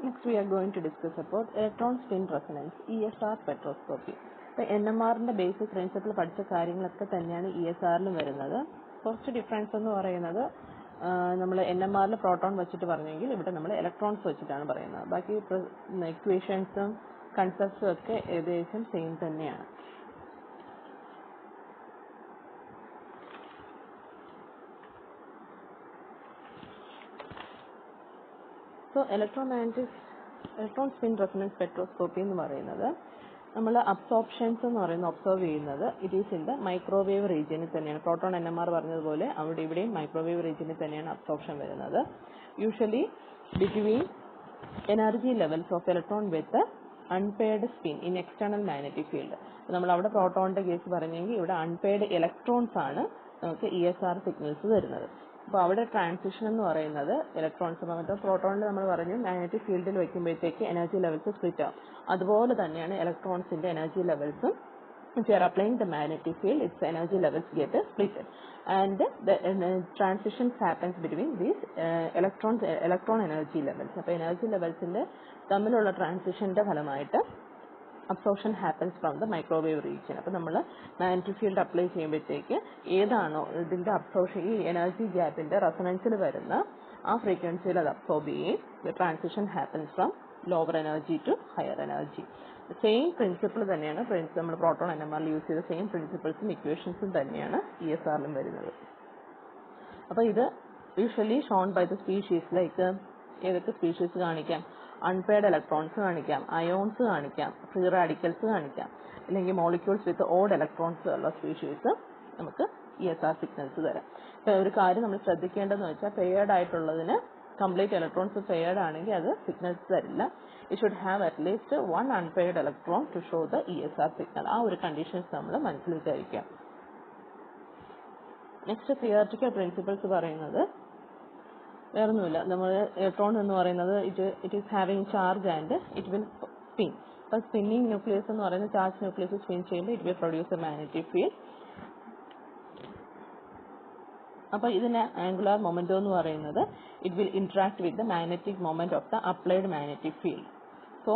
Next we are going to discuss about electron spin resonance ESR spectroscopy. അപ്പോൾ NMRന്റെ basic principle പഠിച്ച കാര്യങ്ങളൊക്കെ തന്നെയാണ് ESRലും വരുന്നത്. കുറച്ച് ഡിഫറൻസ് എന്ന് പറയുന്നത് നമ്മൾ NMRൽ പ്രോട്ടോൺ വെച്ചിട്ട് പറഞ്ഞെങ്കിൽ ഇവിടെ നമ്മൾ ഇലക്ട്രോൺസ് വെച്ചിട്ടാണ് പറയുന്നത്. ബാക്കി ഇക്വേഷൻസും കൺസെപ്റ്റ്സും ഒക്കെ ഏകദേശം സെയിം തന്നെയാണ്. So electron spin resonance spectroscopy എന്ന് പറയുന്നത് നമ്മൾ അബ്സോർപ്ഷൻസ് എന്ന് പറയുന്നത് ഒബ്സർവ് ചെയ്യുന്നത് it is in the microwave റീജിയനിൽ തന്നെയാണ്. പ്രോട്ടോൺ NMR പറഞ്ഞതുപോലെ അവിടെ ഇവിടെയും മൈക്രോവേവ് റീജിയനിൽ തന്നെയാണ് അബ്സോർപ്ഷൻ വരുന്നത്. Usually between energy levels of electron with unpaired spin in external magnetic field. നമ്മൾ അവിടെ പ്രോട്ടോണിന്റെ കേസ് പറഞ്ഞെങ്കിൽ ഇവിടെ അൺപെയർഡ് ഇലക്ട്രോൺസ് ആണ് നമുക്ക് ESR സിഗ്നൽസ് തരുന്നത്. അപ്പോൾ അവിടെ ട്രാൻസിഷൻ എന്ന് പറയുന്നത് ഇലക്ട്രോൺസ് മറ്റോ പ്രോട്ടോണിൽ നമ്മൾ പറഞ്ഞു മാഗ്നറ്റിക് ഫീൽഡിൽ വയ്ക്കുമ്പോഴത്തേക്ക് എനർജി ലെവൽസ് സ്പ്ലിറ്റ് ആവും. അതുപോലെ തന്നെയാണ് ഇലക്ട്രോൺസിന്റെ energy ലെവൽസും. If you are applying the magnetic field, its energy levels get split, and the transitions happens between these electron energy levels. അപ്പോൾ എനർജി ലെവൽസിന്റെ തമ്മിലുള്ള ട്രാൻസിഷന്റെ ഫലമായിട്ട് absorption happens from the microwave region. അപ്പോൾ നമ്മൾ magnetic field apply ചെയ്യുമ്പോഴത്തേക്ക് ഏതാണോ ഇതിന്റെ absorption ഈ energy ഗ്യാപ്പിന്റെ റെസൊണൻസിൽ വരുന്ന ആ ഫ്രീക്വൻസിയിൽ അത് അബ്സോർബ് ചെയ്യും. the transition happens from lower energy to higher energy. Same principle തന്നെയാണ് നമ്മൾ പ്രോട്ടോൺ NMRൽ യൂസ് ചെയ്ത സെയിം പ്രിൻസിപ്പിൾസും ഇക്വേഷൻസും തന്നെയാണ് ESRലും വരുന്നത്. അപ്പോൾ ഇത് usually shown by the species like ഏതൊക്കെ സ്പീഷീസ് കാണിക്കാം, അൺപെയർഡ് ഇലക്ട്രോൺസ് കാണിക്കാം, അയോൺസ് കാണിക്കാം, ഫ്രീ റാഡിക്കൽസ് കാണിക്കാം, അല്ലെങ്കിൽ മോളിക്യൂൾസ് വിത്ത് ഓഡ് ഇലക്ട്രോൺസ് ഉള്ള സ്പീഷീസ് നമുക്ക് ESR സിഗ്നൽസ് തരാം. ഇപ്പോൾ ഒരു കാര്യം നമ്മൾ ശ്രദ്ധിക്കേണ്ടതെന്ന് വെച്ചാൽ പെയർഡ് ആയിട്ടുള്ളതിന് കംപ്ലീറ്റ് ഇലക്ട്രോൺസ് പെയർഡ് ആണെങ്കിൽ അത് സിഗ്നൽസ് തരില്ല. It should have at least one unpaired electron to show the ESR signal. ആ ഒരു കണ്ടീഷൻസ് നമ്മൾ മനസ്സിൽ വിചാരിക്കാം. നെക്സ്റ്റ് തിയററ്റിക്കൽ പ്രിൻസിപ്പിൾസ് പറയുന്നത് വേറൊന്നുമില്ല. നമ്മൾ ഇലക്ട്രോൺ എന്ന് പറയുന്നത് it is having charge and it will spin. അപ്പോൾ സ്പിന്നിങ് ന്യൂക്ലിയസ് എന്ന് പറയുന്നത് ചാർജ് ന്യൂക്ലിയസ് സ്പിൻ ചെയ്യുമ്പോൾ it will produce A magnetic field. അപ്പോൾ ഇതിന് ആംഗുലാർ മൊമെന്റം എന്ന് പറയുന്നത് it will interact with the magnetic moment of the applied magnetic field. So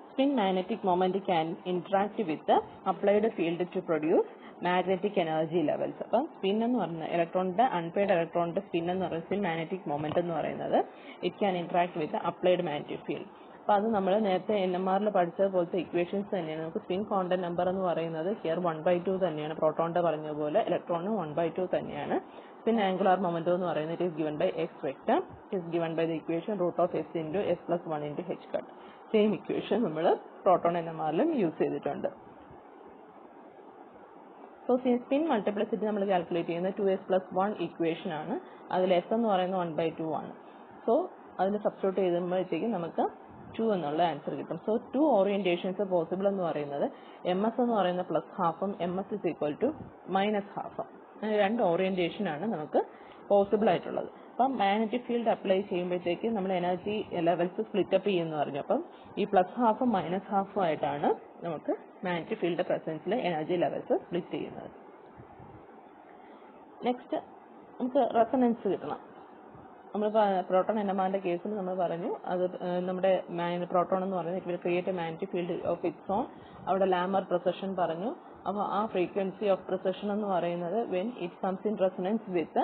spin magnetic moment can interact with the applied field to produce magnetic energy levels. അപ്പോൾ spin എന്ന് പറയുന്നത് ഇലക്ട്രോണിന്റെ unpaired ഇലക്ട്രോണിന്റെ spin എന്ന് പറയുന്നത് spin magnetic moment എന്ന് പറയുന്നത് it can interact with applied magnetic field. അപ്പോൾ അത് നമ്മൾ നേരത്തെ NMRൽ പഠിച്ച പോലത്തെ ഇക്വേഷൻസ് തന്നെയാണ്. നമുക്ക് സ്പിൻ കോണ്ടന്റ് നമ്പർ എന്ന് പറയുന്നത് ഹിയർ 1/2 തന്നെയാണ്. പ്രോട്ടോണിന്റെ പറഞ്ഞതുപോലെ ഇലക്ട്രോണിന് 1/2 തന്നെയാണ്. സ്പിൻ ആംഗുലാർ മൊമെന്റം എന്ന് പറയുന്നത് it is given by x vector. It is given by the equation √(s) × s + 1 × h cut. Same equation നമ്മൾ പ്രോട്ടോൺ NMRലും യൂസ് ചെയ്തിട്ടുണ്ട്. സോ സ്പിൻ മൾട്ടിപ്ലിസിറ്റി നമ്മൾ കാൽക്കുലേറ്റ് ചെയ്യുന്നത് 2s + 1 ഇക്വേഷൻ ആണ്. അതിൽ s എന്ന് പറയുന്നത് 1/2 ആണ്. സോ അതിന് സബ്സ്റ്റിറ്റ്യൂട്ട് ചെയ്യുമ്പോഴത്തേക്കും നമുക്ക് 2 എന്നുള്ള ആൻസർ കിട്ടും. സോ 2 ഓറിയന്റേഷൻസ് പോസിബിൾ എന്ന് പറയുന്നത് ms എന്ന് പറയുന്ന +12ഉം ms = -12ഉം. അങ്ങനെ രണ്ട് ഓറിയന്റേഷൻ ആണ് നമുക്ക് പോസിബിൾ ആയിട്ടുള്ളത്. അപ്പം മാഗ്നറ്റിക് ഫീൽഡ് അപ്ലൈ ചെയ്യുമ്പോഴത്തേക്ക് നമ്മൾ എനർജി ലെവൽസ് സ്പ്ലിറ്റപ്പ് ചെയ്യുമെന്ന് പറഞ്ഞു. അപ്പം ഈ +12ഉം -12ഉം ആയിട്ടാണ് നമുക്ക് മാഗ്നറ്റിക് ഫീൽഡ് പ്രസൻസിൽ എനർജി ലെവൽസ് സ്പ്ലിറ്റ് ചെയ്യുന്നത്. നെക്സ്റ്റ് നമുക്ക് റെസൊണൻസ് കിട്ടണം. നമ്മൾ പ്രോട്ടോൺ NMRന്റെ കേസിൽ നമ്മൾ പറഞ്ഞു അത് നമ്മുടെ പ്രോട്ടോൺ എന്ന് പറയുന്നത് it will create A magnetic field of its on. അവിടെ ലാമർ പ്രിസഷൻ പറഞ്ഞു. അപ്പോൾ ആ ഫ്രീക്വൻസി ഓഫ് പ്രിസഷൻ എന്ന് പറയുന്നത് when it comes in resonance with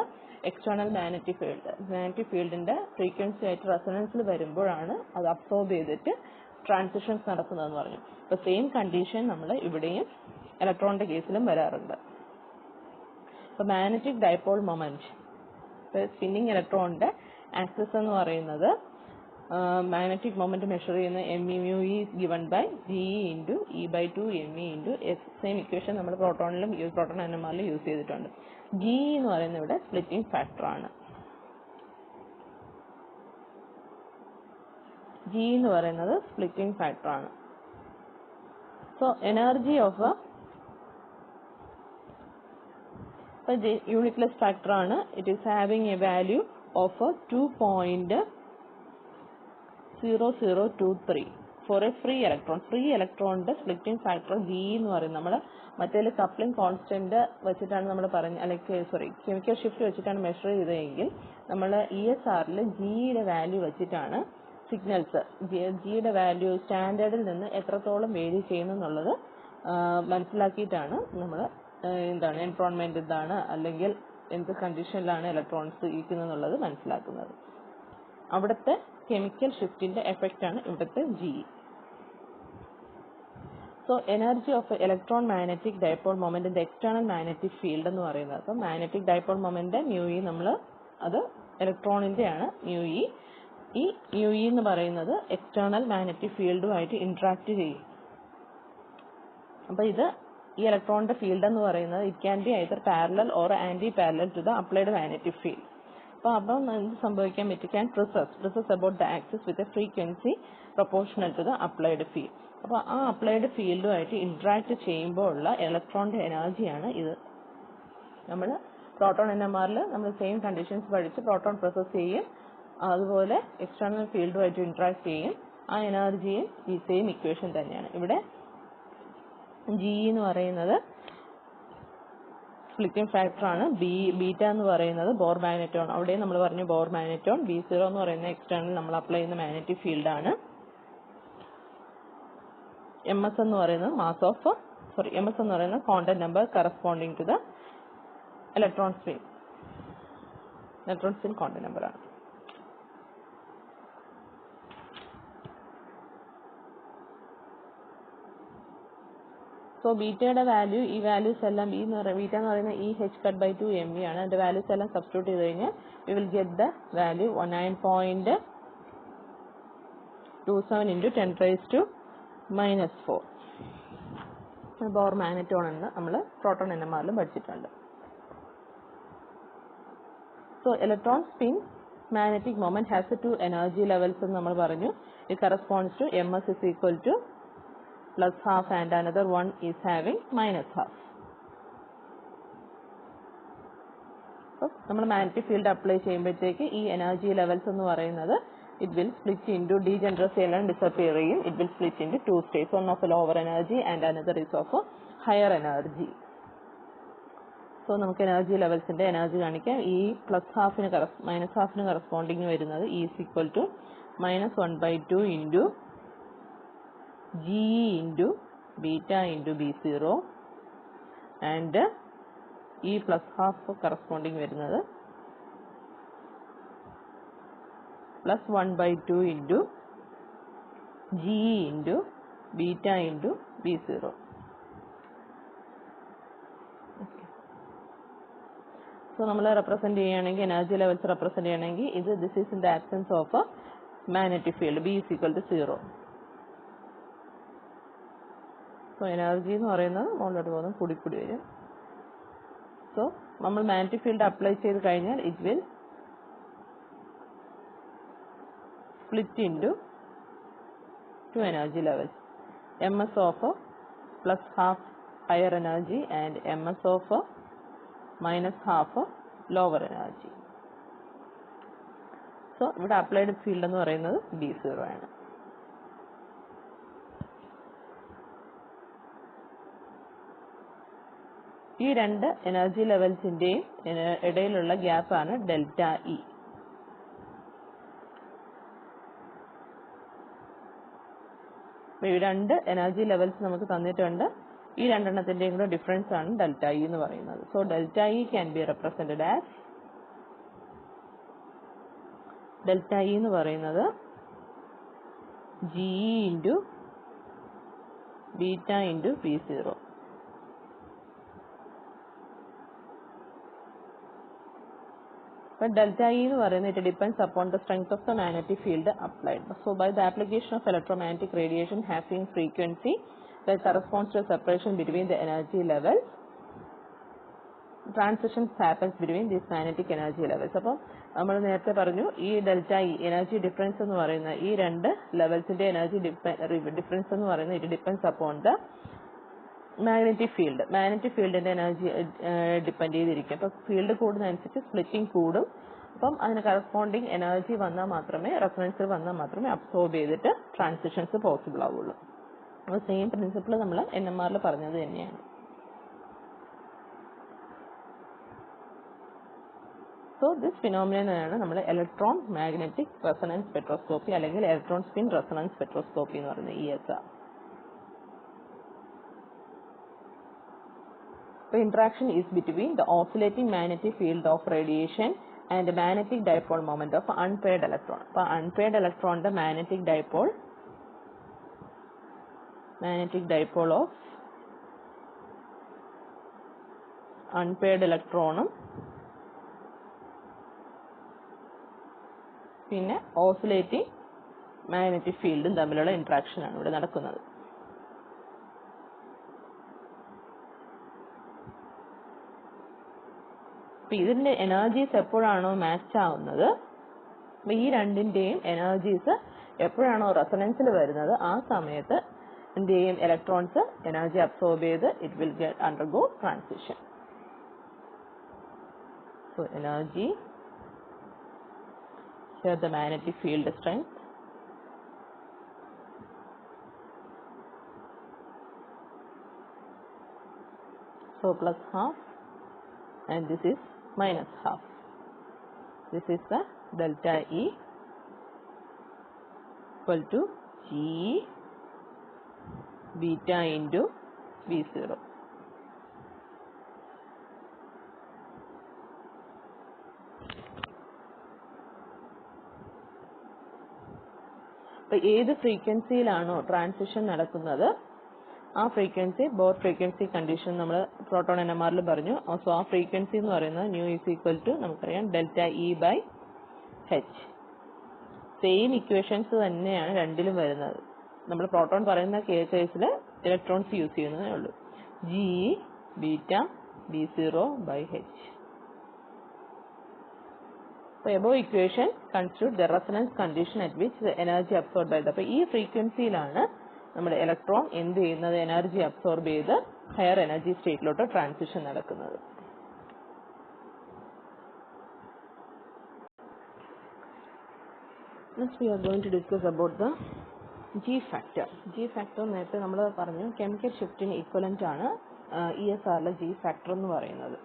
external magnetic field. Magnetic ഫീൽഡിന്റെ ഫ്രീക്വൻസി ആയിട്ട് റെസൊണൻസിൽ വരുമ്പോഴാണ് അത് അബ്സോർബ് ചെയ്തിട്ട് ട്രാൻസിഷൻസ് നടക്കുന്നതെന്ന് പറഞ്ഞു. അപ്പോൾ സെയിം കണ്ടീഷൻ നമ്മൾ ഇവിടെയും ഇലക്ട്രോണിന്റെ കേസിലും വരാറുണ്ട്. അപ്പോൾ മാഗ്നറ്റിക് ഡൈപോൾ മൊമെന്റ് സ്പിന്നിങ് ഇലക്ട്രോണിന്റെ ആക്സിസ് എന്ന് പറയുന്നത് മാഗ്നറ്റിക് മൊമെന്റ് മെഷർ ചെയ്യുന്ന mu is given by ge × e/2 me × s. Same equation നമ്മൾ പ്രോട്ടോണിലും പ്രോട്ടോൺ NMRലും യൂസ് ചെയ്തിട്ടുണ്ട്. Ge എന്ന് പറയുന്നത് ഇവിടെ സ്പ്ലിറ്റിംഗ് ഫാക്ടർ ആണ്. G എന്ന് പറയുന്നത് സ്പ്ലിറ്റിംഗ് ഫാക്ടർ ആണ്. So energy of unitless factor ആണ്. It is having a value of 2.0023 for a free ഇലക്ട്രോണിന്റെ സ്പ്ലിറ്റിംഗ് ഫാക്ടർ G എന്ന് പറയും. നമ്മൾ മറ്റേ കപ്ലിംഗ് കോൺസ്റ്റന്റ് വെച്ചിട്ടാണ് നമ്മൾ കെമിക്കൽ ഷിഫ്റ്റ് വെച്ചിട്ടാണ് മെഷർ ചെയ്തതെങ്കിൽ നമ്മൾ ESRൽ ജിയുടെ വാല്യൂ വെച്ചിട്ടാണ് സിഗ്നൽസ് ജിയുടെ വാല്യൂ സ്റ്റാൻഡേർഡിൽ നിന്ന് എത്രത്തോളം വേരി ചെയ്യുന്നു എന്നുള്ളത് മനസ്സിലാക്കിയിട്ടാണ് നമ്മൾ എൻട്രോൺമെന്റ് എന്താണ് അല്ലെങ്കിൽ എന്ത് കണ്ടീഷനിലാണ് ഇലക്ട്രോൺസ് ഇരിക്കുന്നത് എന്നുള്ളത് മനസ്സിലാക്കുന്നത്. അവിടുത്തെ കെമിക്കൽ ഷിഫ്റ്റിന്റെ എഫക്റ്റ് ആണ് ഇവിടുത്തെ G. So energy of electron magnetic dipole moment in the external magnetic field എന്ന് പറയുന്നത്. അപ്പം മാഗ്നറ്റിക് ഡൈപോൾ മൊമെന്റ് μe നമ്മൾ അത് ഇലക്ട്രോണിന്റെ ആണ് μe. ഈ μe എന്ന് പറയുന്നത് എക്സ്റ്റേണൽ മാഗ്നറ്റിക് ഫീൽഡുമായിട്ട് ഇന്ററാക്ട് ചെയ്യും. അപ്പൊ ഇത് ഈ ഇലക്ട്രോണിന്റെ ഫീൽഡ് എന്ന് പറയുന്നത് it can be either parallel or anti parallel to the applied magnetic field. അപ്പം എന്ത് സംഭവിക്കാൻ പറ്റും? Can precess about the axis with a frequency proportional to the applied field. അപ്പോൾ ആ അപ്ലൈഡ് ഫീൽഡുമായിട്ട് ഇന്ററാക്ട് ചെയ്യുമ്പോൾ ഉള്ള ഇലക്ട്രോണിന്റെ എനർജിയാണ് ഇത്. നമ്മൾ പ്രോട്ടോൺ NMRൽ നമ്മൾ സെയിം കണ്ടീഷൻസ് പഠിച്ച് പ്രോട്ടോൺ പ്രോസസ് ചെയ്യും, അതുപോലെ എക്സ്റ്റേണൽ ഫീൽഡുമായിട്ട് ഇന്ററാക്ട് ചെയ്യും. ആ എനർജിയും ഈ സെയിം ഇക്വേഷൻ തന്നെയാണ്. ഇവിടെ G എന്ന് പറയുന്നത് സ്പ്ലിറ്റിംഗ് ഫാക്ടർ ആണ്. ബീറ്റ എന്ന് പറയുന്നത് ബോർ മാഗ്നറ്റോൺ. അവിടെ നമ്മൾ പറഞ്ഞു ബോർ മാഗ്നറ്റോൺ. B0 എന്ന് പറയുന്ന എക്സ്റ്റേണൽ നമ്മൾ അപ്ലൈ ചെയ്യുന്ന മാഗ്നറ്റിക് ഫീൽഡ് ആണ്. MS എന്ന് പറയുന്നത് MS എന്ന് പറയുന്നത് quantum number corresponding to the electron spin quantum number ആണ്. സോ ബീറ്റയുടെ വാല്യൂ ഈ വാല്യൂസ് എല്ലാം ബീറ്റ എന്ന് പറയുന്ന h/2 mv ആണ്. അതിന്റെ വാല്യൂസ് എല്ലാം സബ്സ്റ്റിറ്റ്യൂട്ട് ചെയ്ത് കഴിഞ്ഞാൽ we will get the value 9.27 × 10⁻⁴. Bohr magneton എന്ന് നമ്മൾ പ്രോട്ടോൺ NMRലും പഠിച്ചിട്ടുണ്ട്. So electron spin magnetic moment has two energy levels എന്ന് നമ്മൾ പറഞ്ഞു. It corresponds to MS is equal to +12 and another one is having -12. നമ്മൾ മാഗ്നറ്റിക് ഫീൽഡ് അപ്ലൈ ചെയ്യുമ്പോഴത്തേക്ക് ഈ എനർജി ലെവൽസ് എന്ന് പറയുന്നത് it will split into degeneracy and disappear. It will split into two states, one of lower energy and another is of higher energy. So നമുക്ക് energy ലെവൽസിന്റെ energy കാണിക്കാം. ഈ +12 -12 corresponding വരുന്നത് E is equal to -1/2 into G into beta into B0 and E +12 corresponding വരുന്നത് +1/2 into G into beta into B0. So നമ്മൾ represent ചെയ്യുകയാണെങ്കിൽ energy levels represent ചെയ്യണമെങ്കിൽ ഇത് this is in the absence of A magnetic field. B is equal to 0. So energy എന്ന് പറയുന്നത് മുകളിലോട്ട് പോകുന്നത് കൂടി വരും. സോ നമ്മൾ മാഗ്നറ്റിക് ഫീൽഡ് അപ്ലൈ ചെയ്ത് കഴിഞ്ഞാൽ it will split into two energy levels, MS of +12 higher energy and MS of -12 lower energy. So ഇവിടെ അപ്ലൈഡ് ഫീൽഡ് എന്ന് പറയുന്നത് B0 ആണ്. ഈ രണ്ട് എനർജി ലെവൽസിന്റെയും ഇടയിലുള്ള ഗ്യാപ്പ് ആണ് ΔE. ഈ രണ്ട് എനർജി ലെവൽസ് നമുക്ക് തന്നിട്ടുണ്ട്. ഈ രണ്ടെണ്ണത്തിന്റെയും കൂടെ ഡിഫറൻസ് ആണ് ΔE എന്ന് പറയുന്നത്. So ΔE can be represented as ΔE എന്ന് പറയുന്നത് GE into beta into B0. But ΔE എന്ന് പറയുന്നത് it depends upon the strength of the magnetic field applied. So by the application of electromagnetic radiation having frequency that corresponds to a separation between the energy levels, transitions happens between these magnetic energy levels. അപ്പോൾ നമ്മൾ നേരത്തെ പറഞ്ഞു ഈ ΔE energy difference എന്ന് പറയുന്ന ഈ രണ്ട് ലെവൽസിന്റെ energy difference എന്ന് പറയുന്നത് it depends upon the magnetic ഫീൽഡിന്റെ എനർജി ഡിപ്പെൻഡ് ചെയ്തിരിക്കും. അപ്പോൾ ഫീൽഡ് കൂടുന്നതനുസരിച്ച് സ്പ്ലിറ്റിംഗ് കൂടും, അപ്പം അതിന് കറസ്പോണ്ടിങ് എനർജി വന്നാൽ മാത്രമേ റെസൊണൻസിൽ വന്നാൽ മാത്രമേ അബ്സോർബ് ചെയ്തിട്ട് ട്രാൻസിഷൻസ് പോസിബിൾ ആവുള്ളൂ. അപ്പോൾ സെയിം പ്രിൻസിപ്പിൾ നമ്മൾ NMR പറഞ്ഞത് തന്നെയാണ്. സോ ദിസ് ഫിനോമിനയാണ് നമ്മൾ ഇലക്ട്രോൺ മാഗ്നറ്റിക് റെസൊണൻസ് സ്പെക്ട്രോസ്കോപ്പി അല്ലെങ്കിൽ ഇലക്ട്രോൺ സ്പിൻ റെസൊണൻസ് സ്പെക്ട്രോസ്കോപ്പി എന്ന് പറയുന്നത് ESR. The interaction is between the oscillating magnetic field of radiation and the magnetic dipole moment of unpaired electron. അപ്പോൾ unpaired electronന്റെ magnetic dipole of unpaired electronും പിന്നെ oscillating magnetic ഫീൽഡും തമ്മിലുള്ള interaction ആണ് ഇവിടെ നടക്കുന്നത്. ഇതിന്റെ എനർജീസ് എപ്പോഴാണോ മാച്ച് ആവുന്നത്, ഈ രണ്ടിന്റെയും എനർജീസ് എപ്പോഴാണോ റെസൊണൻസിൽ വരുന്നത് ആ സമയത്ത് എന്തെയും ഇലക്ട്രോൺസ് എനർജി അബ്സോർബ് ചെയ്ത് it will undergo transition. So energy, here the magnetic field strength, so plus half and this is minus half. This is the delta E equal to G beta into B0. അപ്പോൾ ഏത് ഫ്രീക്വൻസിയിലാണോ transition നടക്കുന്നത് ആ frequency Bohr frequency condition നമ്മൾ proton NMR പറഞ്ഞു. So ആ frequency എന്ന് പറയുന്നത് nu is equal to നമുക്കറിയാം delta E by H. Same equations തന്നെയാണ് രണ്ടിലും വരുന്നത്. നമ്മൾ പ്രോട്ടോൺ പറയുന്ന കേസിൽ ഇലക്ട്രോൺസ് യൂസ് ചെയ്യുന്നതേ ഉള്ളൂ. G beta B0 by H. So above equation constitute the resonance condition at which the energy absorbed by the. അപ്പോൾ ഈ ഫ്രീക്വൻസിയിലാണ് നമ്മുടെ ഇലക്ട്രോൺ എന്ത് ചെയ്യുന്നത്, എനർജി അബ്സോർബ് ചെയ്ത് ഹയർ എനർജി സ്റ്റേറ്റിലോട്ട് ട്രാൻസിഷൻ നടക്കുന്നത്. Next we are going to discuss about the G factor. G factor നേരത്തെ നമ്മൾ പറഞ്ഞു കെമിക്കൽ ഷിഫ്റ്റിന് ഈക്വലന്റ് ആണ് ESRലെ G factor എന്ന് പറയുന്നത്.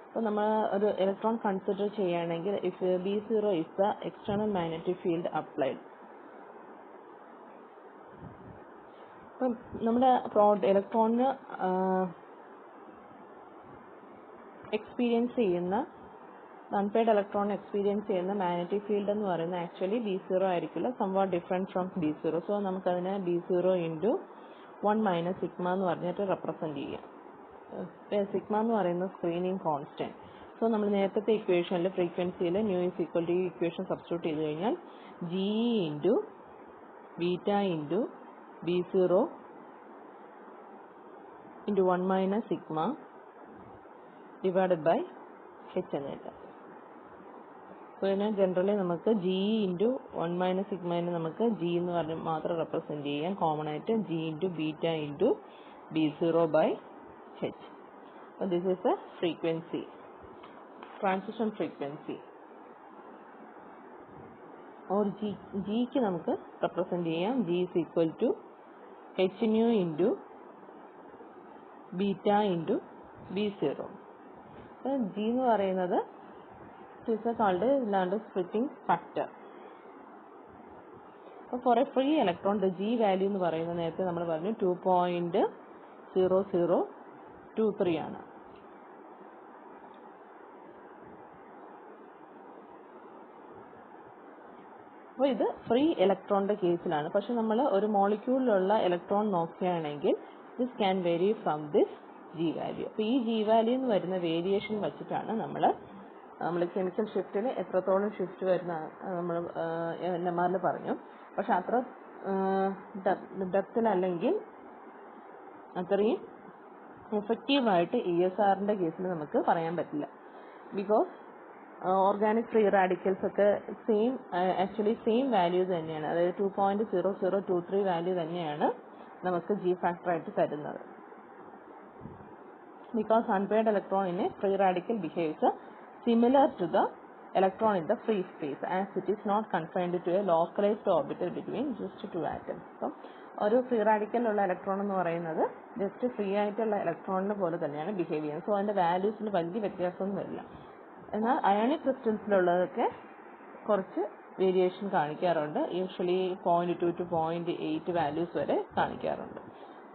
അപ്പോൾ നമ്മൾ ഒരു ഇലക്ട്രോൺ കൺസിഡർ ചെയ്യുകയാണെങ്കിൽ if B0 is the external magnetic field applied. അപ്പം നമ്മുടെ ഇലക്ട്രോണിന് എക്സ്പീരിയൻസ് ചെയ്യുന്ന അൺപെയ്ഡ് ഇലക്ട്രോൺ എക്സ്പീരിയൻസ് ചെയ്യുന്ന മാഗ്നറ്റിക് ഫീൽഡ് എന്ന് പറയുന്നത് ആക്ച്വലി B0 ആയിരിക്കില്ല, somewhat different from B0. So നമുക്കതിനെ B0 ഇൻറ്റു 1 മൈനസ് സിഗ്മ എന്ന് പറഞ്ഞിട്ട് റെപ്രസെൻറ്റ് ചെയ്യാം. സിഗ്മ എന്ന് പറയുന്ന സ്ക്രീനിങ് കോൺസ്റ്റന്റ്. സോ നമ്മൾ നേരത്തെ ഇക്വേഷനിൽ ഫ്രീക്വൻസിയിൽ ന്യൂ ഈസ് ഈക്വൽ ടു ഈ ഇക്വേഷൻ സബ്സ്റ്റിറ്റ്യൂട്ട് ചെയ്ത് കഴിഞ്ഞാൽ G into beta into B0 into 1 minus sigma divided by H എന്ന് എഴുതാം. സോ ഇതിനെ ജനറലി നമുക്ക് G ഇൻറ്റു 1 മൈനസ് സിഗ്മനെ നമുക്ക് G എന്ന് പറഞ്ഞ് മാത്രം റെപ്രസെൻറ്റ് ചെയ്യാം. കോമൺ ആയിട്ട് G into beta into B0 by H. So this is the frequency, transition frequency. or G ക്ക് നമുക്ക് റെപ്രസെൻറ്റ് ചെയ്യാം G is equal to H nu into beta into B0. G എന്ന് പറയുന്നത് is called as splitting factor. For a free electron the G value എന്ന് പറയുന്നത് നേരത്തെ നമ്മൾ പറഞ്ഞു 2.0023 ആണ്. അപ്പോൾ ഇത് ഫ്രീ ഇലക്ട്രോണിന്റെ കേസിലാണ്. പക്ഷെ നമ്മൾ ഒരു മോളിക്യൂളിലുള്ള ഇലക്ട്രോൺ നോക്കുകയാണെങ്കിൽ this can vary from this G value. അപ്പോൾ ഈ G വാല്യൂ എന്ന് വരുന്ന വേരിയേഷൻ വെച്ചിട്ടാണ് നമ്മൾ കെമിക്കൽ ഷിഫ്റ്റിൽ എത്രത്തോളം ഷിഫ്റ്റ് വരുന്ന നമ്മൾ NMR പറഞ്ഞു. പക്ഷെ അത്ര ഡെപ്തിലല്ലെങ്കിൽ അത്രയും എഫക്റ്റീവായിട്ട് ESRന്റെ കേസിൽ നമുക്ക് പറയാൻ പറ്റില്ല. ബിക്കോസ് ഓർഗാനിക് ഫ്രീ റാഡിക്കൽസ് ഒക്കെ സെയിം വാല്യൂ തന്നെയാണ്, അതായത് 2.0023 വാല്യൂ തന്നെയാണ് നമുക്ക് G ഫാക്ടർ ആയിട്ട് തരുന്നത്. Because unpaired electron in a free radical behaves similar to the electron in the free space as it is not confined to a localized orbital between just two atoms. So ഒരു free radical ഉള്ള electron എന്ന് പറയുന്നത് just free ആയിട്ടുള്ള ഇലക്ട്രോണിനെ പോലെ തന്നെയാണ് behave ചെയ്യുന്നത്. So അതിൻ്റെ വാല്യൂസിൽ വലിയ വ്യത്യാസമൊന്നും വരില്ല. എന്നാൽ അയോണിക് ക്രിസ്റ്റൽസിലുള്ളതൊക്കെ കുറച്ച് വേരിയേഷൻ കാണിക്കാറുണ്ട്. യൂഷ്വലി 0.2 to 0.8 വാല്യൂസ് വരെ കാണിക്കാറുണ്ട്.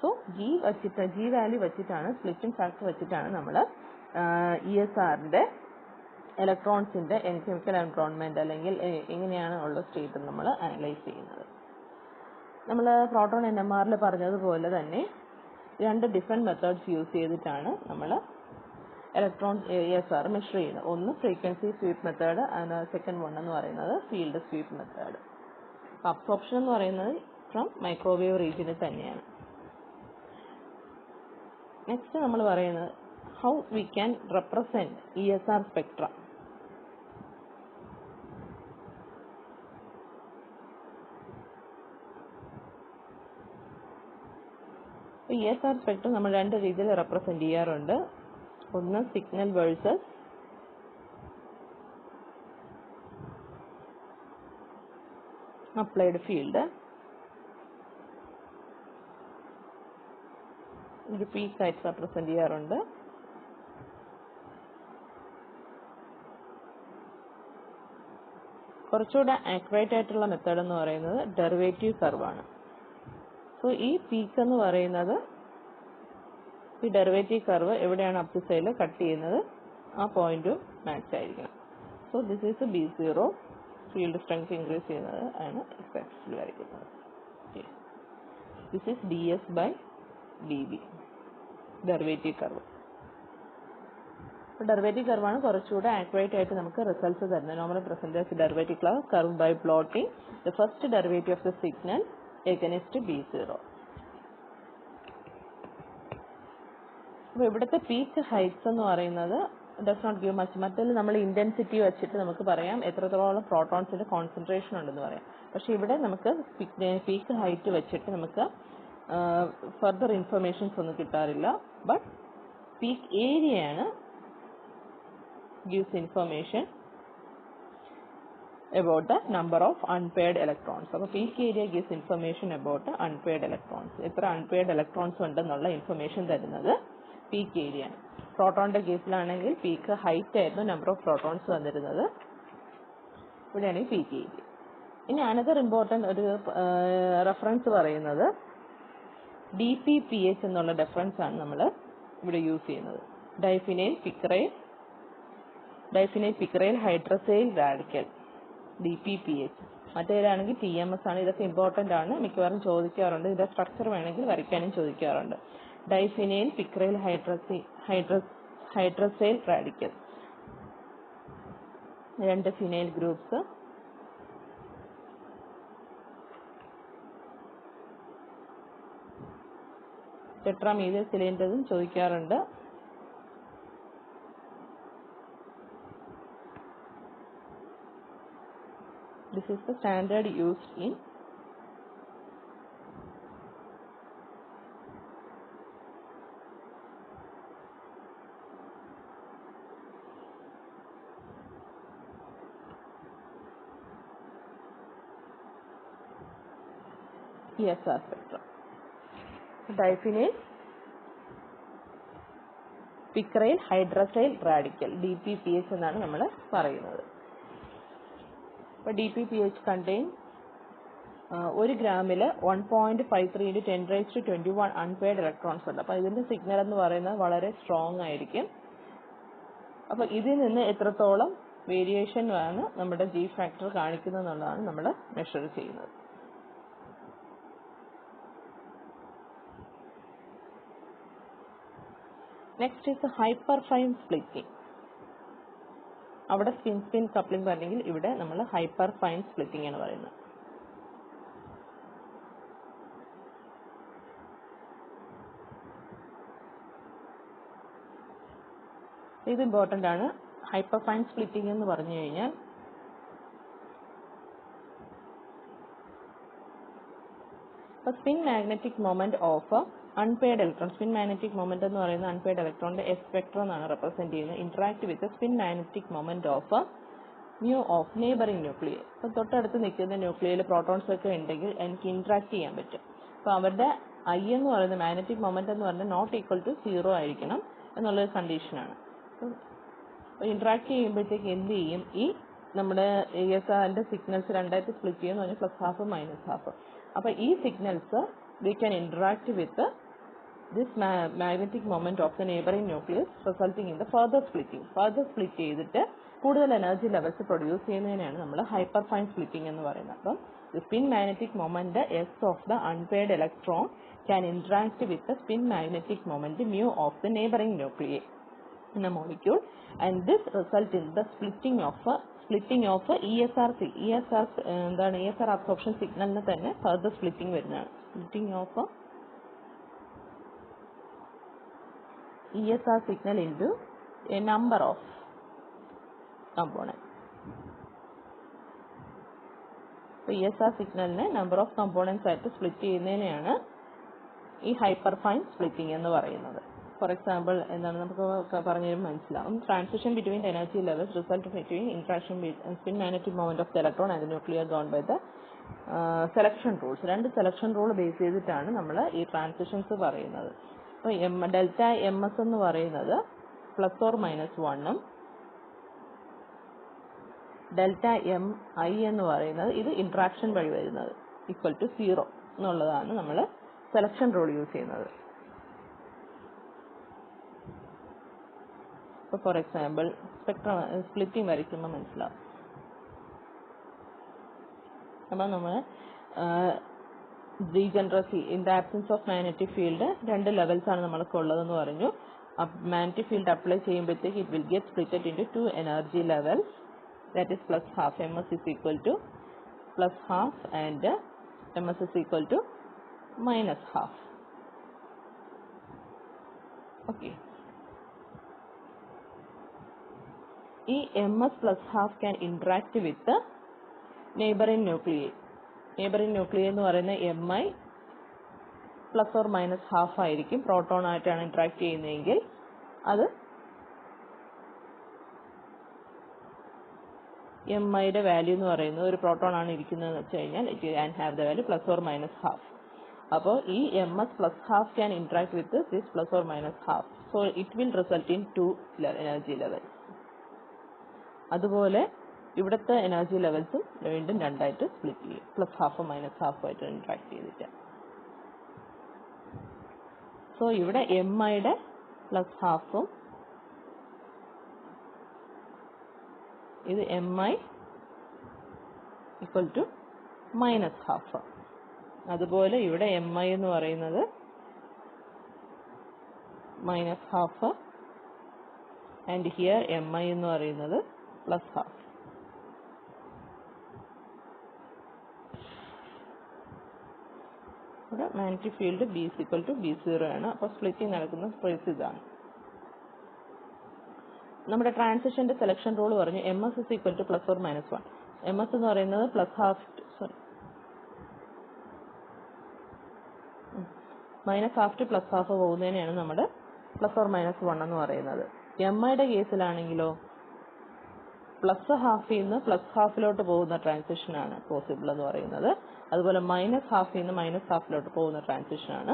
സോ ജി വാല്യൂ വെച്ചിട്ടാണ്, സ്പ്ലിറ്റിംഗ് ഫാക്ടർ വെച്ചിട്ടാണ് നമ്മൾ ESRന്റെ ഇലക്ട്രോൺസിൻ്റെ കെമിക്കൽ എൻവയോൺമെൻറ്റ് അല്ലെങ്കിൽ എങ്ങനെയാണ് ഉള്ള സ്റ്റേറ്റ് നമ്മൾ അനലൈസ് ചെയ്യുന്നത്. നമ്മൾ പ്രോട്ടോൺ NMRൽ പറഞ്ഞതുപോലെ തന്നെ 2 ഡിഫറെൻറ്റ് മെത്തേഡ്സ് യൂസ് ചെയ്തിട്ടാണ് നമ്മൾ ഇലക്ട്രോൺ ESR മെഷർ ചെയ്യുന്നത്. ഒന്ന് frequency sweep method, second one എന്ന് പറയുന്നത് ഫീൽഡ് സ്വീപ്പ് മെത്തേഡ്. അബ്സോർപ്ഷൻ എന്ന് പറയുന്നത് ഫ്രം മൈക്രോവേവ് റീജിയനിൽ തന്നെയാണ്. നെക്സ്റ്റ് നമ്മൾ പറയുന്നത് how we can represent ESR Spectra. ESR spectrum നമ്മൾ 2 രീതിയിൽ റെപ്രസെൻറ്റ് ചെയ്യാറുണ്ട്. ഒന്ന് സിഗ്നൽ വേഴ്സസ് അപ്ലൈഡ് ഫീൽഡ്. ഒരു പീക്ക് ആയിട്ട് റെപ്രസെൻറ്റ് ചെയ്യാറുണ്ട്. കുറച്ചുകൂടെ ആക്യുറേറ്റ് ആയിട്ടുള്ള മെത്തേഡ് എന്ന് പറയുന്നത് ഡെറിവേറ്റീവ് കർവാണ്. സോ ഈ പീക്ക് എന്ന് പറയുന്നത് ഈ ഡെറിവേറ്റീവ് കർവ് എവിടെയാണ് അപ്പ് സൈഡിൽ കട്ട് ചെയ്യുന്നത് ആ പോയിന്റും മാച്ച് ആയിരിക്കണം. So this is B0, field strength increase ചെയ്യുന്നത് ആണ് X ആക്സിസിൽ വരയ്ക്കുന്നത്. This is DS/dB derivative curve. Derivative കർവാണ് കുറച്ചുകൂടെ ആക്യുറേറ്റ് ആയിട്ട് നമുക്ക് റിസൾട്ട്സ് തരുന്നത്. Normally present derivative curve by plotting the first derivative of the signal against B0. അപ്പോൾ ഇവിടുത്തെ പീക്ക് ഹൈറ്റ്സ് എന്ന് പറയുന്നത് ഡസ് നോട്ട് ഗിവ് മച്ച്. മറ്റേതിൽ നമ്മൾ ഇൻറ്റൻസിറ്റി വെച്ചിട്ട് നമുക്ക് പറയാം എത്രത്തോളം പ്രോട്ടോൺസിൻ്റെ കോൺസെൻട്രേഷൻ ഉണ്ടെന്ന് പറയാം. പക്ഷേ ഇവിടെ നമുക്ക് പീക്ക് ഹൈറ്റ് വെച്ചിട്ട് നമുക്ക് ഫർദർ ഇൻഫർമേഷൻസ് ഒന്നും കിട്ടാറില്ല. ബട്ട് പീക്ക് ഏരിയയാണ് gives information about the number of unpaired electrons. അപ്പോൾ peak area gives information about the unpaired electrons. എത്ര unpaired electrons ഉണ്ടെന്നുള്ള ഇൻഫർമേഷൻ തരുന്നത് peak area ആണ്. പ്രോട്ടോണിൻ്റെ കേസിലാണെങ്കിൽ പീക്ക് ഹൈറ്റ് ആയിരുന്നു നമ്പർ ഓഫ് പ്രോട്ടോൺസ് വന്നിരുന്നത്. ഇവിടെയാണ് ഈ പീക്ക് ഏരിയ. ഇനി അനദർ ഇമ്പോർട്ടൻ്റ് ഒരു റെഫറൻസ് പറയുന്നത് DPPH എന്നുള്ള റെഫറൻസ് ആണ് നമ്മൾ ഇവിടെ യൂസ് ചെയ്യുന്നത്. Diphenyl picryl hydrazyl radical DPPH. മറ്റേതാണെങ്കിൽ TMS ആണ്. ഇതൊക്കെ ഇമ്പോർട്ടൻ്റ് ആണ്, മിക്കവാറും ചോദിക്കാറുണ്ട്. ഇതിൻ്റെ സ്ട്രക്ചർ വേണമെങ്കിൽ വരയ്ക്കാനും ചോദിക്കാറുണ്ട്. Diphenyl picryl hydrazyl radical, 2 phenyl groups. Tetramethyl സിലിണ്ടറും ചോദിക്കാറുണ്ട്. This is the standard used in ESR spectrum. Diphenyl picryl hydrazyl radical DPPH എന്നാണ് നമ്മൾ പറയുന്നത്. അപ്പോൾ DPPH കണ്ടെയ്ൻ 1 ഗ്രാമിൽ 1.53 × 10⁻21 അൺപെയർഡ് ഇലക്ട്രോൺസ് ഉണ്ട്. അപ്പോൾ ഇതിൻ്റെ സിഗ്നൽ എന്ന് പറയുന്നത് വളരെ സ്ട്രോങ് ആയിരിക്കും. അപ്പോൾ ഇതിൽ നിന്ന് എത്രത്തോളം വേരിയേഷൻ ആണ് നമ്മുടെ G ഫാക്ടർ കാണിക്കുന്നത് എന്നുള്ളതാണ് നമ്മൾ മെഷർ ചെയ്യുന്നത്. Next is hyper fine splitting. അവിടെ സ്പിൻ കപ്ലിംഗ് പറഞ്ഞെങ്കിൽ ഇവിടെ നമ്മൾ ഹൈപ്പർ ഫൈൻ സ്പ്ലിറ്റിംഗ് ആണ് പറയുന്നത്. ഇത് ഇമ്പോർട്ടൻ്റ് ആണ്. ഹൈപ്പർ ഫൈൻ സ്പ്ലിറ്റിംഗ് എന്ന് പറഞ്ഞു കഴിഞ്ഞാൽ spin magnetic moment of unpaired electron. Spin magnetic moment എന്ന് പറയുന്നത് അൺപെയർഡ് ഇലക്ട്രോണിന്റെ S വെക്ടർ എന്നാണ് റെപ്രസെന്റ് ചെയ്യുന്നത്. Interact with spin magnetic moment of mu of neighboring nuclei. അപ്പോൾ തൊട്ടടുത്ത് നിൽക്കുന്ന ന്യൂക്ലിയയിൽ പ്രോട്ടോൺസ് ഒക്കെ ഉണ്ടെങ്കിൽ എനിക്ക് ഇൻട്രാക്ട് ചെയ്യാൻ പറ്റും. അപ്പോൾ അവരുടെ ഐ എന്ന് പറയുന്ന മാഗ്നറ്റിക് മൊമെന്റ് എന്ന് പറഞ്ഞാൽ നോട്ട് ഈക്വൽ ടു 0 ആയിരിക്കണം എന്നുള്ളൊരു കണ്ടീഷനാണ്. അപ്പോൾ ഇൻട്രാക്ട് ചെയ്യുമ്പോഴത്തേക്ക് എന്ത് ചെയ്യും, ഈ നമ്മുടെ ESRന്റെ സിഗ്നൽസ് രണ്ടായിട്ട് സ്പ്ലിറ്റ് ചെയ്യുമെന്ന് പറഞ്ഞാൽ പ്ലസ് ഹാഫ് മൈനസ് ഹാഫ്. അപ്പോൾ ഈ signals we can interact with this magnetic moment of the neighboring nucleus resulting in the further splitting. Further split ചെയ്തിട്ട് കൂടുതൽ എനർജി ലെവൽസ് പ്രൊഡ്യൂസ് ചെയ്യുന്നതിനാണ് നമ്മൾ ഹൈപ്പർ ഫൈൻ സ്പ്ലിറ്റിംഗ് എന്ന് പറയുന്നത്. അപ്പം the spin magnetic moment S of the unpaired electron can interact with the spin magnetic moment mu of the neighboring nuclei in a molecule, and this result in the splitting of ESR. എന്താണ് ESR absorption സിഗ്നലിന് തന്നെ further splitting വരുന്നതാണ്. Splitting of ESR signal into a number of components. So ESR സിഗ്നലിനെ number of components ആയിട്ട് split ചെയ്യുന്നതിനെയാണ് ഈ hyper fine splitting എന്ന് പറയുന്നത്. For example എന്താണ് നമുക്ക് പറഞ്ഞു മനസ്സിലാവും. Transition between energy levels result between interaction spin magnetic moment of the electron and nuclear gone by the selection rules. രണ്ട് സെലക്ഷൻ റൂൾ ബേസ് ചെയ്തിട്ടാണ് നമ്മൾ ഈ ട്രാൻസിഷൻസ് പറയുന്നത്. അപ്പോൾ ഡെൽറ്റ എം എസ് എന്ന് പറയുന്നത് പ്ലസ് ഓർ മൈനസ് 1ഉം ഡെൽറ്റ എം ഐ എന്ന് പറയുന്നത് ഇത് ഇൻട്രാക്ഷൻ വഴി വരുന്നത് ഈക്വൽ ടു 0 എന്നുള്ളതാണ് നമ്മൾ സെലക്ഷൻ റൂൾ യൂസ് ചെയ്യുന്നത്. ഇപ്പോൾ ഫോർ എക്സാമ്പിൾ സ്പ്ലിറ്റിംഗ് വരയ്ക്കുമ്പോൾ മനസ്സിലാവും. അപ്പോൾ നമ്മൾ degeneracy in the absence of magnetic field രണ്ട് ലെവൽസ് ആണ് നമ്മൾക്ക് ഉള്ളതെന്ന് പറഞ്ഞു. മാഗ്നറ്റിക് ഫീൽഡ് അപ്ലൈ ചെയ്യുമ്പോഴത്തേക്ക് it will get splitted into 2 energy levels, that is plus half. M S is equal to plus half and M S is equal to minus half. Okay, ഈ M S plus half can interact with neighbouring nuclei. Neighbouring nuclei എന്ന് പറയുന്ന M I plus or minus half ആയിരിക്കും. Proton ആയിട്ടാണ് interact ചെയ്യുന്നതെങ്കിൽ അത് M ഐയുടെ value എന്ന് പറയുന്നത് ഒരു പ്രോട്ടോൺ ആണ് ഇരിക്കുന്നതെന്ന് വെച്ച് കഴിഞ്ഞാൽ it can have the value plus or minus half. അപ്പോൾ ഈ M S plus half can interact with this plus or minus half. So it will result in 2 energy levels. അതുപോലെ ഇവിടുത്തെ എനർജി ലെവൽസും വീണ്ടും രണ്ടായിട്ട് സ്പ്ലിറ്റ് ചെയ്യും, പ്ലസ് ഹാഫും മൈനസ് ഹാഫും ആയിട്ട് interact ചെയ്തിട്ട്. So ഇവിടെ എം ഐയുടെ പ്ലസ് ഹാഫും ഇത് M I equal to minus half. അതുപോലെ ഇവിടെ എം ഐ എന്ന് പറയുന്നത് minus half and here M I എന്ന് പറയുന്നത് പ്ലസ് ഹാഫ്. ഇവിടെ magnetic field B is equal to B0 ആണ്. അപ്പോൾ സ്പ്ലിറ്റിംഗ് നടക്കുന്ന സ്പേസ് ഇതാണ്. നമ്മുടെ ട്രാൻസിഷന്റെ സെലക്ഷൻ റൂൾ പറഞ്ഞു M S is equal to plus or minus 1. M S എന്ന് പറയുന്നത് plus half minus half to plus half പോകുന്നതിനെയാണ് നമ്മുടെ പ്ലസ് ഓർ മൈനസ് 1 എന്ന് പറയുന്നത്. എം ഐയുടെ കേസിലാണെങ്കിലോ പ്ലസ് ഹാഫിൽ നിന്ന് പ്ലസ് ഹാഫിലോട്ട് പോകുന്ന ട്രാൻസിഷനാണ് പോസിബിൾ എന്ന് പറയുന്നത്. അതുപോലെ മൈനസ് ഹാഫിൽ നിന്ന് മൈനസ് ഹാഫിലോട്ട് പോകുന്ന ട്രാൻസിഷനാണ്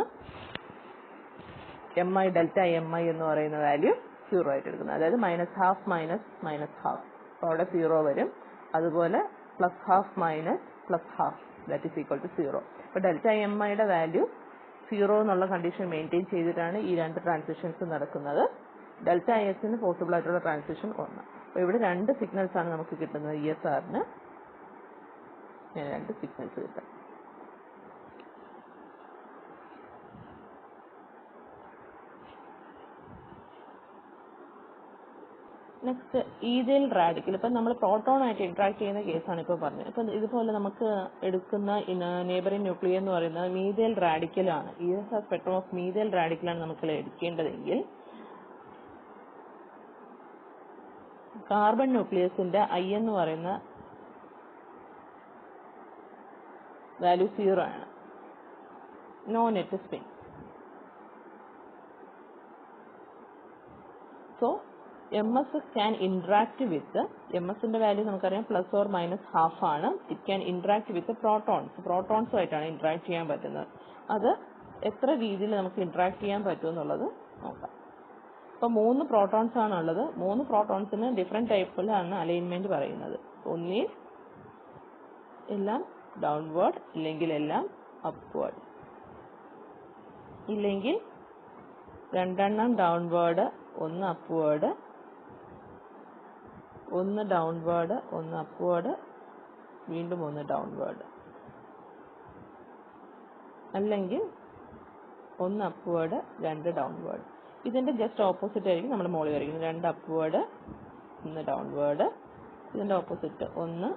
M I delta M I എന്ന് പറയുന്ന വാല്യൂ 0 ആയിട്ട് എടുക്കുന്നത്. അതായത് minus half minus minus half, അപ്പോൾ അവിടെ 0 വരും. അതുപോലെ plus half minus plus half that is equal to 0. അപ്പോൾ ഡെൽറ്റ എം ഐയുടെ വാല്യൂ 0 എന്നുള്ള കണ്ടീഷൻ മെയിൻറ്റെയിൻ ചെയ്തിട്ടാണ് ഈ രണ്ട് ട്രാൻസിഷൻസ് നടക്കുന്നത്. ഡെൽറ്റ എസിന് പോസിബിൾ ആയിട്ടുള്ള ട്രാൻസിഷൻ 1. അപ്പോൾ ഇവിടെ രണ്ട് സിഗ്നൽസ് ആണ് നമുക്ക് കിട്ടുന്നത്. ESRന് രണ്ട് സിഗ്നൽസ് കിട്ടും. Next ethyl radical. ഇപ്പം നമ്മൾ പ്രോട്ടോൺ ആയിട്ട് ഇന്ററാക്ട് ചെയ്യുന്ന കേസാണ് ഇപ്പോൾ പറഞ്ഞത്. ഇപ്പം ഇതുപോലെ നമുക്ക് എടുക്കുന്ന നെയ്ബറിംഗ് ന്യൂക്ലിയർ എന്ന് പറയുന്നത് മീഥൈൽ റാഡിക്കലാണ്. ESR സ്പെക്ട്രം ഓഫ് മീഥൈൽ റാഡിക്കലാണ് നമുക്ക് എടുക്കേണ്ടതെങ്കിൽ കാർബൺ ന്യൂക്ലിയസിന്റെ ഐ എന്ന് പറയുന്ന വാല്യൂ 0 ആണ്. No net spin. So MS can interact with, MSന്റെ വാല്യൂ നമുക്കറിയാം പ്ലസ് ഓർ മൈനസ് ഹാഫ് ആണ്. ഇറ്റ് ക്യാൻ ഇന്ററാക്ട് വിത്ത് പ്രോട്ടോൺസുമായിട്ടാണ് ഇന്ററാക്ട് ചെയ്യാൻ പറ്റുന്നത്. അത് എത്ര രീതിയിൽ നമുക്ക് ഇന്ററാക്ട് ചെയ്യാൻ പറ്റും എന്നുള്ളത് നോക്കാം. ഇപ്പോൾ 3 പ്രോട്ടോൺസ് ആണുള്ളത്. 3 പ്രോട്ടോൺസിന് ഡിഫറെൻറ്റ് ടൈപ്പിലാണ് അലൈൻമെൻറ്റ് പറയുന്നത്. ഒന്നിൽ എല്ലാം ഡൗൺവേർഡ്, ഇല്ലെങ്കിൽ എല്ലാം അപ്വേർഡ്, ഇല്ലെങ്കിൽ 2 ഡൗൺവേർഡ്, 1 അപ്വേർഡ്, 1 ഡൗൺവേർഡ്, 1 അപ്വേർഡ്, വീണ്ടും 1 ഡൗൺവേർഡ്, അല്ലെങ്കിൽ 1 അപ്വേർഡ്, 2 ഡൗൺവേർഡ്. ഇതിൻ്റെ ജസ്റ്റ് ഓപ്പോസിറ്റ് ആയിരിക്കും നമ്മൾ മോളിൽ വരയ്ക്കുന്നത്. 2 അപ്വേർഡ്, 1 ഡൗൺവേർഡ്. ഇതിൻ്റെ ഓപ്പോസിറ്റ് 1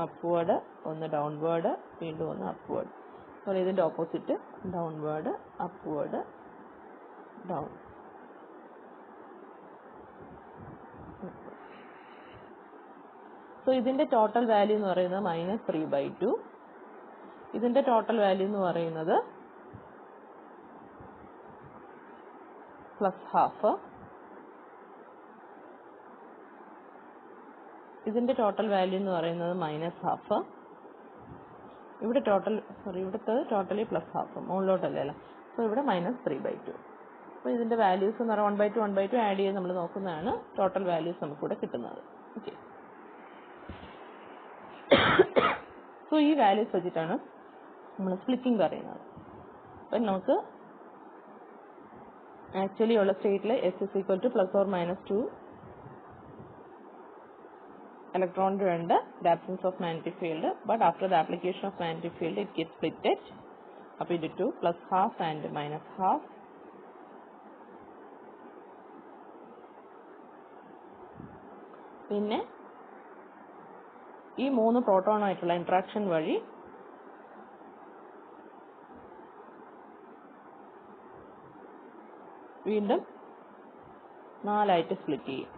അപ്വേർഡ്, 1 ഡൗൺവേർഡ്, വീണ്ടും 1 അപ്വേർഡ്. അതുപോലെ ഇതിൻ്റെ opposite downward, upward, down. So ഇതിൻ്റെ ടോട്ടൽ വാല്യൂ എന്ന് പറയുന്നത് -3/2. ഇതിൻ്റെ ടോട്ടൽ വാല്യൂ എന്ന് പറയുന്നത് +12. ഇതിൻ്റെ ടോട്ടൽ വാല്യൂ എന്ന് പറയുന്നത് -12. ഇവിടുത്തെ ടോട്ടലി +12, മുകളിലോട്ടല്ലേ. സോ ഇവിടെ -3/2. അപ്പോൾ ഇതിൻ്റെ വാല്യൂസ് എന്ന് പറയുന്നത് 1/2 1/2 ആഡ് ചെയ്ത് നമ്മൾ നോക്കുന്നതാണ് ടോട്ടൽ വാല്യൂസ് നമുക്കിവിടെ കിട്ടുന്നത്. ഓക്കെ. സോ ഈ വാല്യൂസ് വെച്ചിട്ടാണ് നമ്മൾ സ്പ്ലിറ്റിംഗ് പറയുന്നത്. അപ്പം നമുക്ക് ആക്ച്വലി ഉള്ള സ്റ്റേറ്റിൽ S ±2 electron ഉണ്ട്, the absence of magnetic field, but after the application of magnetic field it gets splitted up into 2, +12 and -12. പിന്നെ ഈ 3 പ്രോട്ടോണായിട്ടുള്ള ഇന്ററാക്ഷൻ വഴി വീണ്ടും 4 ആയിട്ട് സ്പ്ലിറ്റ് ചെയ്യും.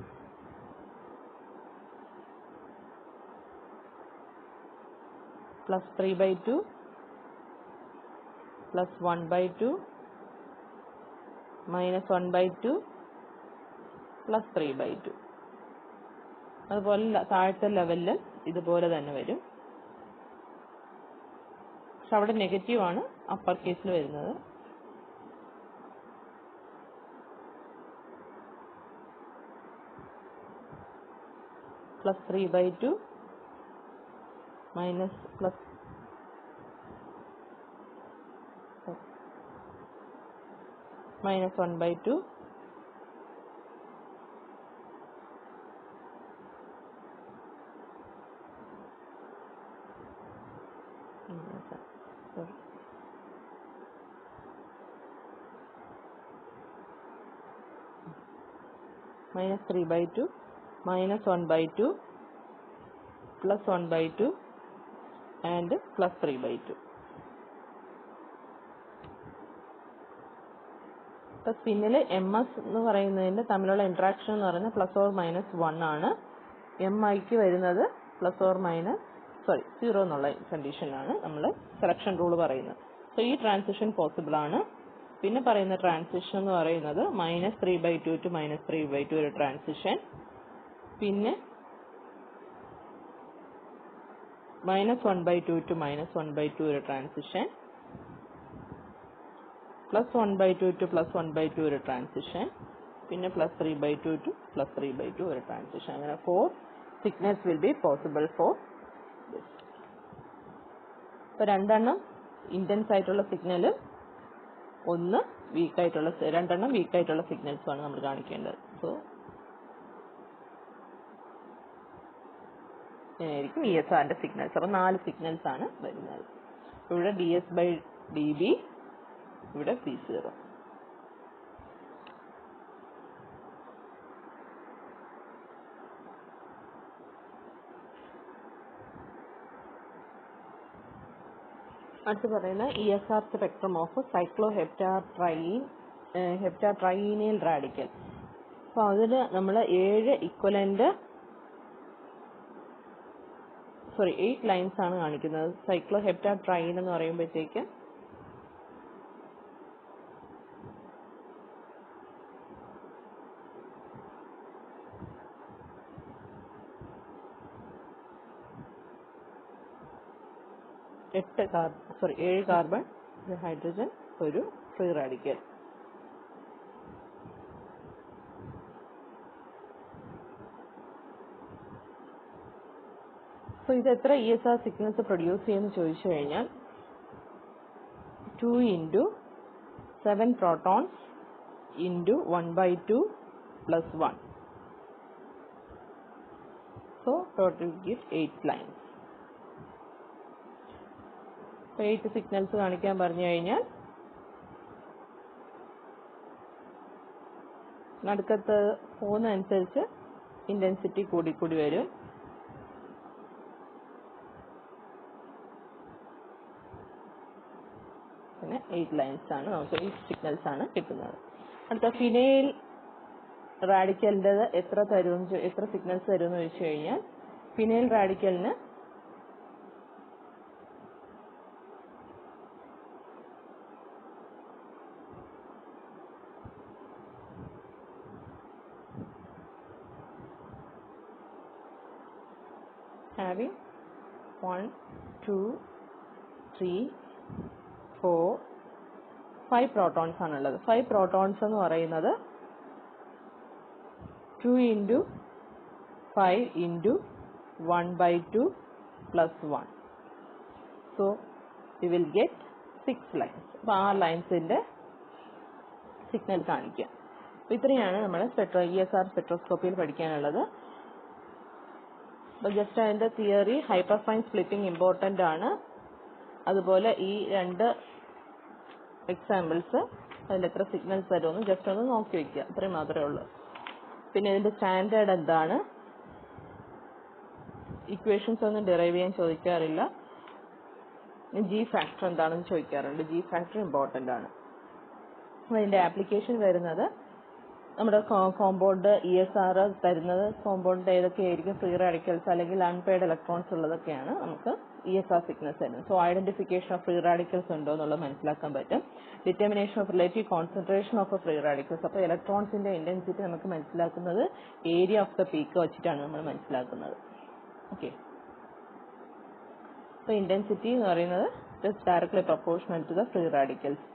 +3/2, +1/2, -1/2, +3/2. അതുപോലെ താഴത്തെ ലെവലിൽ ഇതുപോലെ തന്നെ വരും. പക്ഷെ അവിടെ നെഗറ്റീവ് ആണ് അപ്പർ കേസിൽ വരുന്നത്. +3/2 -1/2 -3/2, -1/2, +1/2 and +3/2. ഇപ്പോൾ സ്പിന്നിൽ MS എന്ന് പറയുന്നതിൻ്റെ തമ്മിലുള്ള ഇൻട്രാക്ഷൻ എന്ന് പറയുന്നത് +or-1 ആണ്. MIക്ക് വരുന്നത് +or-0 എന്നുള്ള കണ്ടീഷനാണ് നമ്മൾ സെലക്ഷൻ റൂൾ പറയുന്നത്. സോ ഈ ട്രാൻസിഷൻ പോസിബിൾ ആണ്. പിന്നെ പറയുന്ന ട്രാൻസിഷൻ എന്ന് പറയുന്നത് -3/2 to -3/2 ഒരു ട്രാൻസിഷൻ, പിന്നെ -1/2 to -1/2 ഒരു ട്രാൻസിഷൻ, +1/2 to +1/2 ഒരു ട്രാൻസിഷൻ, പിന്നെ +3/2 to +3/2 ഒരു ട്രാൻസിഷൻ. അങ്ങനെ 4 signals will be possible for this. ഇപ്പോൾ 2 ഇന്റൻസ് ആയിട്ടുള്ള സിഗ്നലും 1 വീക്കായിട്ടുള്ള 2 വീക്കായിട്ടുള്ള സിഗ്നൽസുമാണ് നമ്മൾ കാണിക്കേണ്ടത്. സോ ഇങ്ങനെയായിരിക്കും ESRന്റെ സിഗ്നൽസ്. അപ്പോൾ 4 സിഗ്നൽസ് ആണ് വരുന്നത്. ഇവിടെ DS/dB, ഇവിടെ P0. അടുത്ത് പറയുന്ന ESR സ്പെക്ട്രം ഓഫ് ഹെപ്റ്റാട്രൈനീൽ റാഡിക്കൽ. അപ്പോൾ അതിൽ നമ്മൾ 8 ലൈൻസ് ആണ് കാണിക്കുന്നത്. സൈക്ലോഹെപ്റ്റാട്രൈൻ എന്ന് പറയുമ്പോഴത്തേക്ക് 7 കാർബൺ, ഒരു ഹൈഡ്രജൻ, ഒരു ഫ്രീ റാഡിക്കൽ. സോ ഇത് എത്ര ESR സിഗ്നൽസ് പ്രൊഡ്യൂസ് ചെയ്യുമെന്ന് ചോദിച്ചു കഴിഞ്ഞാൽ 2 into 7 protons into 1/2 plus 1. So total gives 8 lines. 8 signals കാണിക്കാൻ പറഞ്ഞു കഴിഞ്ഞാൽ നടുക്കത്ത് പോകുന്നതനുസരിച്ച് ഇന്റൻസിറ്റി കൂടി വരും. പിന്നെ 8 ലൈൻസ് ആണ് നമുക്ക് 8 സിഗ്നൽസ് ആണ് കിട്ടുന്നത്. അടുത്ത ഫിനൈൽ റാഡിക്കലിൻ്റെ എത്ര സിഗ്നൽസ് തരുമെന്ന് ചോദിച്ചു കഴിഞ്ഞാൽ ഫിനൈൽ റാഡിക്കലിന് having 1, 2, 3, 4, 5 പ്രോട്ടോൺസ് ആണുള്ളത്. 5 പ്രോട്ടോൺസ് എന്ന് പറയുന്നത് 2 into 5 into 1/2 plus 1. So we will get 6 lines. അപ്പോൾ ആ ലൈൻസിന്റെ സിഗ്നൽ കാണിക്കാം. അപ്പോൾ ഇത്രയാണ് നമ്മൾ ESR സ്പെക്ട്രോസ്കോപ്പിയിൽ പഠിക്കാനുള്ളത്. അപ്പോൾ ജസ്റ്റ് അതിൻ്റെ theory, hyper fine splitting important ആണ്. അതുപോലെ ഈ 2 എക്സാമ്പിൾസ് അതിൽ എത്ര സിഗ്നൽസ് തരുമെന്ന് ജസ്റ്റ് ഒന്ന് നോക്കി വയ്ക്കുക. അത്രയും മാത്രമേ ഉള്ളൂ. പിന്നെ ഇതിൻ്റെ സ്റ്റാൻഡേർഡ് എന്താണ്, ഇക്വേഷൻസ് ഒന്നും ഡിറൈവ് ചെയ്യാൻ ചോദിക്കാറില്ല. G ഫാക്ടർ എന്താണെന്ന് ചോദിക്കാറുണ്ട്. G ഫാക്ടർ ഇമ്പോർട്ടൻ്റ് ആണ്. അതിൻ്റെ ആപ്ലിക്കേഷൻ വരുന്നത് നമ്മുടെ കോമ്പൗണ്ട് ESR തരുന്നത് കോമ്പൗണ്ട് ഏതൊക്കെയായിരിക്കും, ഫ്രീ റാഡിക്കൽസ് അല്ലെങ്കിൽ അൺപെയർഡ് ഇലക്ട്രോൺസ് ഉള്ളതൊക്കെയാണ് നമുക്ക് ESR സിഗ്നൽസ് തരുന്നത്. So identification of free radicals ഉണ്ടോ എന്നുള്ളത് മനസ്സിലാക്കാൻ പറ്റും. Determination of relative concentration of free radicals. അപ്പോൾ ഇലക്ട്രോൺസിന്റെ ഇന്റൻസിറ്റി നമുക്ക് മനസ്സിലാക്കുന്നത് ഏരിയ ഓഫ് ദ പീക്ക് വെച്ചിട്ടാണ് നമ്മൾ മനസ്സിലാക്കുന്നത്. ഓക്കെ, അപ്പോൾ ഇന്റൻസിറ്റി എന്ന് പറയുന്നത് directly proportional to the free radicals.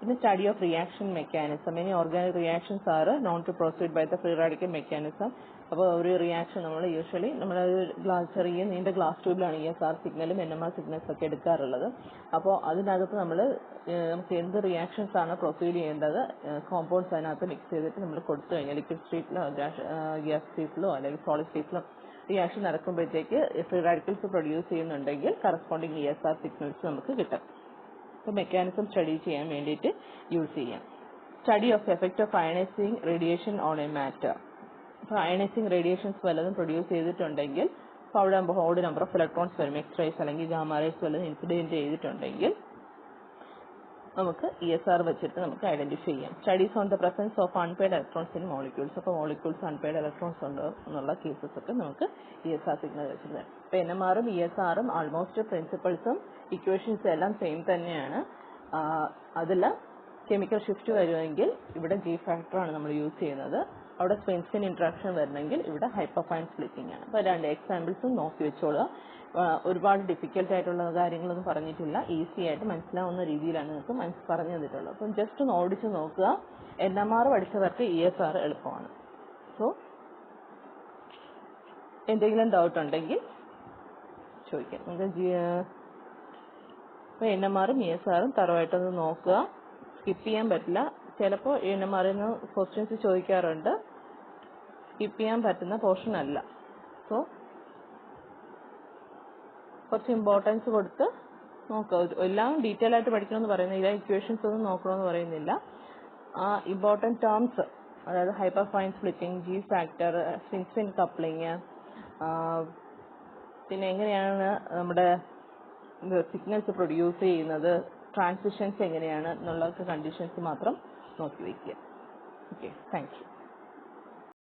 പിന്നെ സ്റ്റഡി ഓഫ് റിയാക്ഷൻ മെക്കാനിസം. ഇനി organic reactions are known to proceed by the free radical mechanism. അപ്പോൾ ഒരു റിയാക്ഷൻ നമ്മൾ യൂഷ്വലി ചെറിയ നീണ്ട ഗ്ലാസ് ട്യൂബിലാണ് ESR സിഗ്നലും NMR സിഗ്നൽസ് ഒക്കെ എടുക്കാറുള്ളത്. അപ്പോൾ അതിനകത്ത് നമുക്ക് എന്ത് റിയാക്ഷൻസ് ആണ് പ്രൊസീഡ് ചെയ്യേണ്ടത്, കോമ്പൗണ്ട്സ് അതിനകത്ത് മിക്സ് ചെയ്തിട്ട് നമ്മൾ കൊടുത്തു കഴിഞ്ഞാൽ ലിക്വിഡ് സ്റ്റേറ്റിലോ ഗ്യാസ് സ്റ്റേറ്റിലോ അല്ലെങ്കിൽ സോളിഡ് സ്റ്റേറ്റിലോ റിയാക്ഷൻ നടക്കുമ്പോഴത്തേക്ക് ഫ്രീ റാഡിക്കൽസ് പ്രൊഡ്യൂസ് ചെയ്യുന്നുണ്ടെങ്കിൽ കറസ്പോണ്ടിങ് ESR സിഗ്നൽസ് നമുക്ക് കിട്ടും. അപ്പോൾ മെക്കാനിസം സ്റ്റഡി ചെയ്യാൻ വേണ്ടിയിട്ട് യൂസ് ചെയ്യാം. Study of effect of ionising radiation on a matter. അപ്പോൾ അയണൈസിങ് റേഡിയേഷൻസ് വല്ലതും പ്രൊഡ്യൂസ് ചെയ്തിട്ടുണ്ടെങ്കിൽ അപ്പോൾ അവിടെ ഹോഡ് നമ്പർ ഓഫ് ഇലക്ട്രോൺസ് വരും. എക്സ്റേസ് അല്ലെങ്കിൽ ഗാമ റേസ് വല്ലതും ഇൻസിഡൻറ്റ് ചെയ്തിട്ടുണ്ടെങ്കിൽ നമുക്ക് ESR വെച്ചിട്ട് നമുക്ക് ഐഡന്റിഫൈ ചെയ്യാം. Studies on the presence of unpaired electrons in molecules. അപ്പോൾ മോളിക്യൂൾസ് അൺപെയർഡ് ഇലക്ട്രോൺസ് ഉണ്ടോ എന്നുള്ള കേസസ് ഒക്കെ നമുക്ക് ESR സിഗ്നൽ വെച്ചിട്ട്. അപ്പോൾ NMRഉം ESRഉം ആൾമോസ്റ്റ് പ്രിൻസിപ്പിൾസും ഇക്വേഷൻസും എല്ലാം സെയിം തന്നെയാണ്. അതിൽ കെമിക്കൽ ഷിഫ്റ്റ് വരുമെങ്കിൽ ഇവിടെ G ഫാക്ടറാണ് നമ്മൾ യൂസ് ചെയ്യുന്നത്. അവിടെ സ്പെൻസിൻ ഇൻട്രാക്ഷൻ വരണമെങ്കിൽ ഇവിടെ ഹൈപ്പർ ഫൈൻ സ്പ്ലിറ്റിംഗ് ആണ്. അപ്പോൾ 2 എക്സാമ്പിൾസും നോക്കി വെച്ചോളുക. ഒരുപാട് ഡിഫിക്കൽട്ട് ആയിട്ടുള്ള കാര്യങ്ങളൊന്നും പറഞ്ഞിട്ടില്ല. ഈസി ആയിട്ട് മനസ്സിലാവുന്ന രീതിയിലാണ് നിങ്ങൾക്ക് പറഞ്ഞു തന്നിട്ടുള്ളത്. അപ്പം ജസ്റ്റ് ഒന്ന് ഓടിച്ച് നോക്കുക. NMR പഠിച്ചവർക്ക് ESR എളുപ്പമാണ്. സോ എന്തെങ്കിലും ഡൗട്ട് ഉണ്ടെങ്കിൽ ചോദിക്കാം. നമുക്ക് ഇപ്പോൾ NMRഉം ESRഉം തറവായിട്ടൊന്ന് നോക്കുക. സ്കിപ്പ് ചെയ്യാൻ പറ്റില്ല. ചിലപ്പോൾ NMRൽ നിന്ന് ക്വസ്റ്റ്യൻസ് ചോദിക്കാറുണ്ട്. സ്കിപ്പ് ചെയ്യാൻ പറ്റുന്ന പോർഷൻ അല്ല. സോ കുറച്ച് ഇമ്പോർട്ടൻസ് കൊടുത്ത് നോക്കുക. എല്ലാം ഡീറ്റെയിൽ ആയിട്ട് പഠിക്കണമെന്ന് പറയുന്നില്ല, ഇക്വേഷൻസ് ഒന്നും നോക്കണമെന്ന് പറയുന്നില്ല. ആ ഇമ്പോർട്ടൻറ്റ് ടേംസ്, അതായത് hyper fine splitting, G factor, spin coupling, പിന്നെ എങ്ങനെയാണ് നമ്മുടെ സിഗ്നൽസ് പ്രൊഡ്യൂസ് ചെയ്യുന്നത്, ട്രാൻസിഷൻസ് എങ്ങനെയാണ് എന്നുള്ള കണ്ടീഷൻസ് മാത്രം നോക്കി വയ്ക്കുക. Okay, thank you.